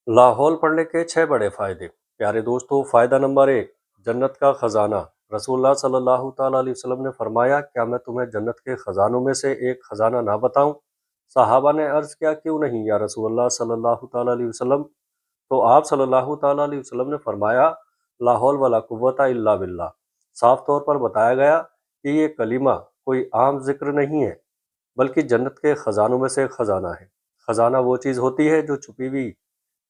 लाहौल पढ़ने के 6 बड़े फ़ायदे। प्यारे दोस्तों, फ़ायदा नंबर 1, जन्नत का ख़जाना। रसूलुल्लाह सल्लल्लाहु ताला अलैहि वसल्लम ने फरमाया, क्या मैं तुम्हें जन्नत के ख़जानों में से एक ख़जाना ना बताऊं? सहाबा ने अर्ज़ किया, क्यों नहीं या रसूलुल्लाह सल्लल्लाहु ताला अलैहि वसल्लम। तो आप सल्लल्लाहु ताला अलैहि वसल्लम ने फरमाया, ला हौल वला कुव्वता इल्ला बिल्लाह। साफ तौर पर बताया गया कि ये कलीमा कोई आम जिक्र नहीं है, बल्कि जन्नत के ख़जानों में से एक ख़जाना है। ख़जाना वो चीज़ होती है जो छुपी हुई,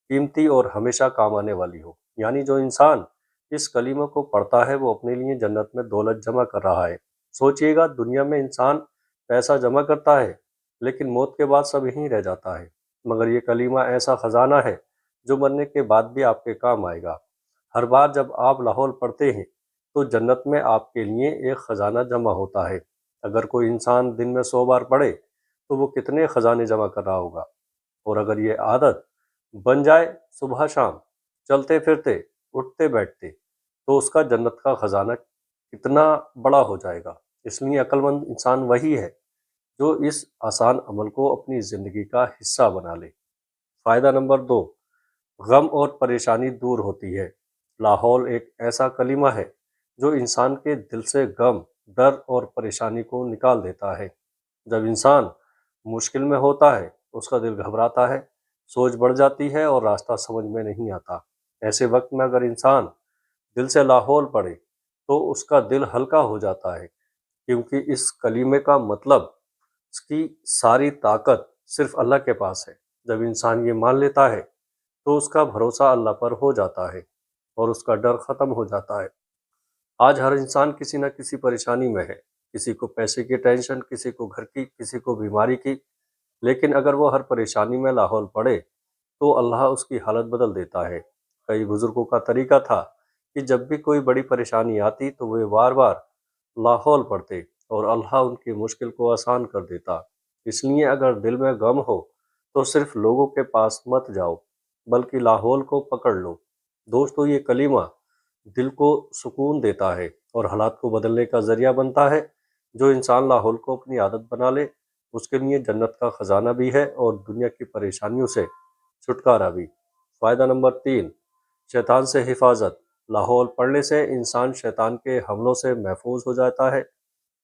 कीमती और हमेशा काम आने वाली हो। यानी जो इंसान इस कलीमे को पढ़ता है वो अपने लिए जन्नत में दौलत जमा कर रहा है। सोचिएगा, दुनिया में इंसान पैसा जमा करता है, लेकिन मौत के बाद सब यहीं रह जाता है। मगर ये कलीमा ऐसा खजाना है जो मरने के बाद भी आपके काम आएगा। हर बार जब आप लाहौल पढ़ते हैं तो जन्नत में आपके लिए एक खजाना जमा होता है। अगर कोई इंसान दिन में 100 बार पढ़े तो वो कितने खजाने जमा कर रहा होगा। और अगर ये आदत बन जाए, सुबह शाम चलते फिरते, उठते बैठते, तो उसका जन्नत का खजाना कितना बड़ा हो जाएगा। इसलिए अक्लमंद इंसान वही है जो इस आसान अमल को अपनी ज़िंदगी का हिस्सा बना ले। फ़ायदा नंबर 2, गम और परेशानी दूर होती है। लाहौल एक ऐसा कलीमा है जो इंसान के दिल से गम, डर और परेशानी को निकाल देता है। जब इंसान मुश्किल में होता है, उसका दिल घबराता है, सोच बढ़ जाती है और रास्ता समझ में नहीं आता। ऐसे वक्त में अगर इंसान दिल से लाहौल पढ़े तो उसका दिल हल्का हो जाता है, क्योंकि इस कलीमे का मतलब, इसकी सारी ताकत सिर्फ अल्लाह के पास है। जब इंसान ये मान लेता है तो उसका भरोसा अल्लाह पर हो जाता है और उसका डर ख़त्म हो जाता है। आज हर इंसान किसी न किसी परेशानी में है, किसी को पैसे की टेंशन, किसी को घर की, किसी को बीमारी की। लेकिन अगर वो हर परेशानी में लाहौल पढ़े तो अल्लाह उसकी हालत बदल देता है। कई बुजुर्गों का तरीका था कि जब भी कोई बड़ी परेशानी आती तो वे बार बार लाहौल पढ़ते और अल्लाह उनकी मुश्किल को आसान कर देता। इसलिए अगर दिल में गम हो तो सिर्फ लोगों के पास मत जाओ, बल्कि लाहौल को पकड़ लो। दोस्तों, ये कलीमा दिल को सुकून देता है और हालात को बदलने का ज़रिया बनता है। जो इंसान लाहौल को अपनी आदत बना ले, उसके लिए जन्नत का ख़जाना भी है और दुनिया की परेशानियों से छुटकारा भी। फ़ायदा नंबर 3, शैतान से हिफाजत। लाहौल पढ़ने से इंसान शैतान के हमलों से महफूज हो जाता है।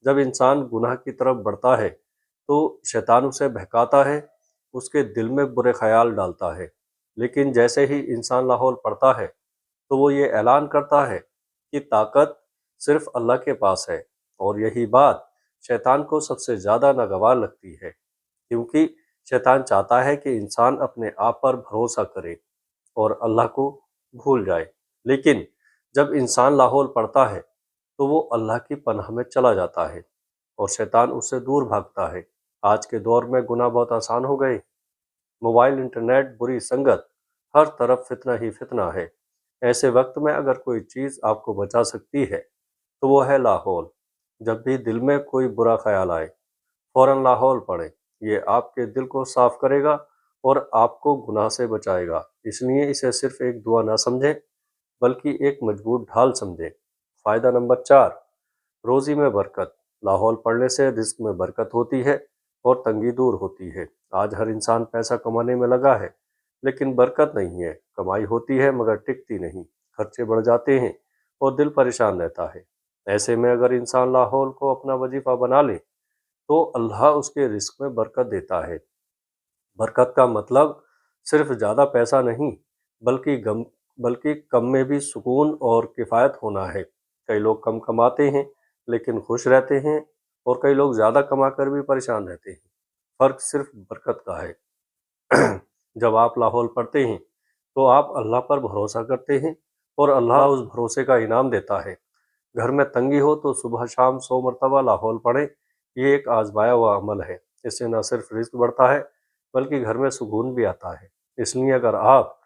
जब इंसान गुनाह की तरफ बढ़ता है तो शैतान उसे बहकाता है, उसके दिल में बुरे ख्याल डालता है। लेकिन जैसे ही इंसान लाहौल पढ़ता है तो वो ये ऐलान करता है कि ताकत सिर्फ अल्लाह के पास है। और यही बात शैतान को सबसे ज़्यादा नागवार लगती है, क्योंकि शैतान चाहता है कि इंसान अपने आप पर भरोसा करे और अल्लाह को भूल जाए। लेकिन जब इंसान लाहौल पढ़ता है तो वो अल्लाह की पनाह में चला जाता है और शैतान उससे दूर भागता है। आज के दौर में गुनाह बहुत आसान हो गए। मोबाइल, इंटरनेट, बुरी संगत, हर तरफ फितना ही फितना है। ऐसे वक्त में अगर कोई चीज़ आपको बचा सकती है तो वो है लाहौल। जब भी दिल में कोई बुरा ख्याल आए, फौरन लाहौल पढ़ें। ये आपके दिल को साफ करेगा और आपको गुनाह से बचाएगा। इसलिए इसे सिर्फ एक दुआ ना समझें, बल्कि एक मजबूत ढाल समझें। फ़ायदा नंबर 4, रोज़ी में बरकत। लाहौल पढ़ने से रिस्क में बरकत होती है और तंगी दूर होती है। आज हर इंसान पैसा कमाने में लगा है, लेकिन बरकत नहीं है। कमाई होती है मगर टिकती नहीं, खर्चे बढ़ जाते हैं और दिल परेशान रहता है। ऐसे में अगर इंसान लाहौल को अपना वजीफा बना ले तो अल्लाह उसके रिस्क में बरकत देता है। बरकत का मतलब सिर्फ ज़्यादा पैसा नहीं, बल्कि कम में भी सुकून और किफ़ायत होना है। कई लोग कम कमाते हैं लेकिन खुश रहते हैं, और कई लोग ज़्यादा कमा कर भी परेशान रहते हैं। फ़र्क सिर्फ बरकत का है। जब आप लाहौल पढ़ते हैं तो आप अल्लाह पर भरोसा करते हैं और अल्लाह उस भरोसे का इनाम देता है। घर में तंगी हो तो सुबह शाम 100 मरतबा लाहौल पढ़ें। ये एक आजमाया हुआ अमल है। इससे न सिर्फ रिस्क बढ़ता है, बल्कि घर में सुकून भी आता है। इसलिए अगर आप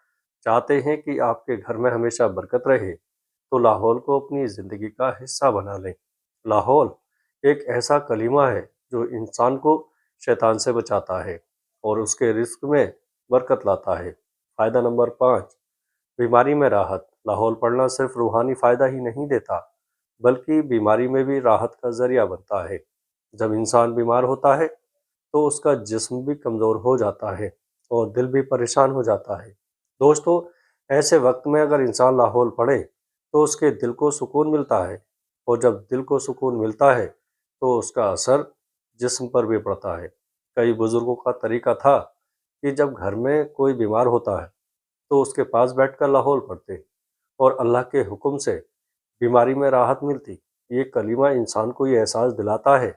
चाहते हैं कि आपके घर में हमेशा बरकत रहे तो लाहौल को अपनी ज़िंदगी का हिस्सा बना लें। लाहौल एक ऐसा कलीमा है जो इंसान को शैतान से बचाता है और उसके रिस्क में बरकत लाता है। फ़ायदा नंबर 5, बीमारी में राहत। लाहौल पढ़ना सिर्फ रूहानी फ़ायदा ही नहीं देता, बल्कि बीमारी में भी राहत का ज़रिया बनता है। जब इंसान बीमार होता है तो उसका जिस्म भी कमज़ोर हो जाता है और दिल भी परेशान हो जाता है। दोस्तों, ऐसे वक्त में अगर इंसान लाहौल पढ़े तो उसके दिल को सुकून मिलता है, और जब दिल को सुकून मिलता है तो उसका असर जिस्म पर भी पड़ता है। कई बुजुर्गों का तरीका था कि जब घर में कोई बीमार होता है तो उसके पास बैठकर लाहौल पढ़ते और अल्लाह के हुक्म से बीमारी में राहत मिलती। ये कलीमा इंसान को ये एहसास दिलाता है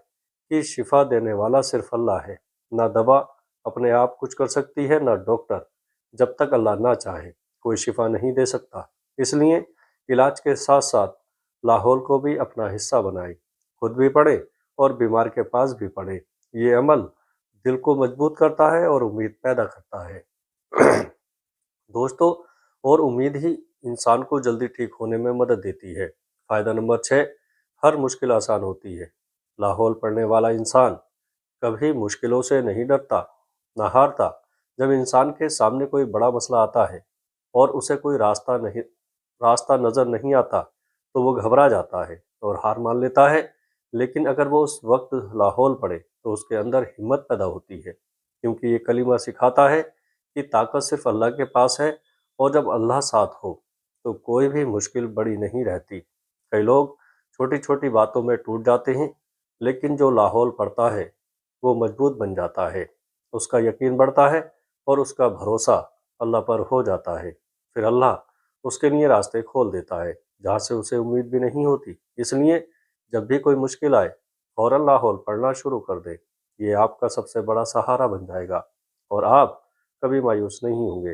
कि शिफा देने वाला सिर्फ अल्लाह है। ना दवा अपने आप कुछ कर सकती है, ना डॉक्टर जब तक अल्लाह ना चाहे कोई शिफा नहीं दे सकता। इसलिए इलाज के साथ साथ लाहौल को भी अपना हिस्सा बनाए, खुद भी पढ़े और बीमार के पास भी पढ़े। ये अमल दिल को मजबूत करता है और उम्मीद पैदा करता है। दोस्तों, और उम्मीद ही इंसान को जल्दी ठीक होने में मदद देती है। फ़ायदा नंबर 6, हर मुश्किल आसान होती है। लाहौल पढ़ने वाला इंसान कभी मुश्किलों से नहीं डरता, ना हारता। जब इंसान के सामने कोई बड़ा मसला आता है और उसे कोई रास्ता नज़र नहीं आता, तो वो घबरा जाता है और हार मान लेता है। लेकिन अगर वो उस वक्त लाहौल पढ़े तो उसके अंदर हिम्मत पैदा होती है, क्योंकि ये कलीमा सिखाता है कि ताकत सिर्फ अल्लाह के पास है, और जब अल्लाह साथ हो तो कोई भी मुश्किल बड़ी नहीं रहती। कई लोग छोटी छोटी बातों में टूट जाते हैं, लेकिन जो लाहौल पढ़ता है वो मजबूत बन जाता है, उसका यकीन बढ़ता है और उसका भरोसा अल्लाह पर हो जाता है। फिर अल्लाह उसके लिए रास्ते खोल देता है जहाँ से उसे उम्मीद भी नहीं होती। इसलिए जब भी कोई मुश्किल आए, फौरन लाहौल पढ़ना शुरू कर दे। ये आपका सबसे बड़ा सहारा बन जाएगा और आप कभी मायूस नहीं होंगे।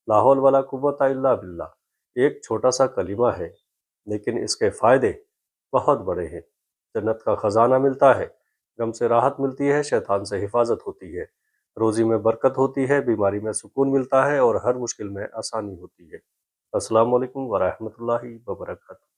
लाहौल वाला कुव्वत इल्ला बिल्लाह एक छोटा सा कलीमा है, लेकिन इसके फ़ायदे बहुत बड़े हैं। जन्नत का ख़जाना मिलता है, गम से राहत मिलती है, शैतान से हिफाजत होती है, रोज़ी में बरकत होती है, बीमारी में सुकून मिलता है और हर मुश्किल में आसानी होती है। अस्सलाम वालेकुम वरहमतुल्लाहि वबरकातुहू।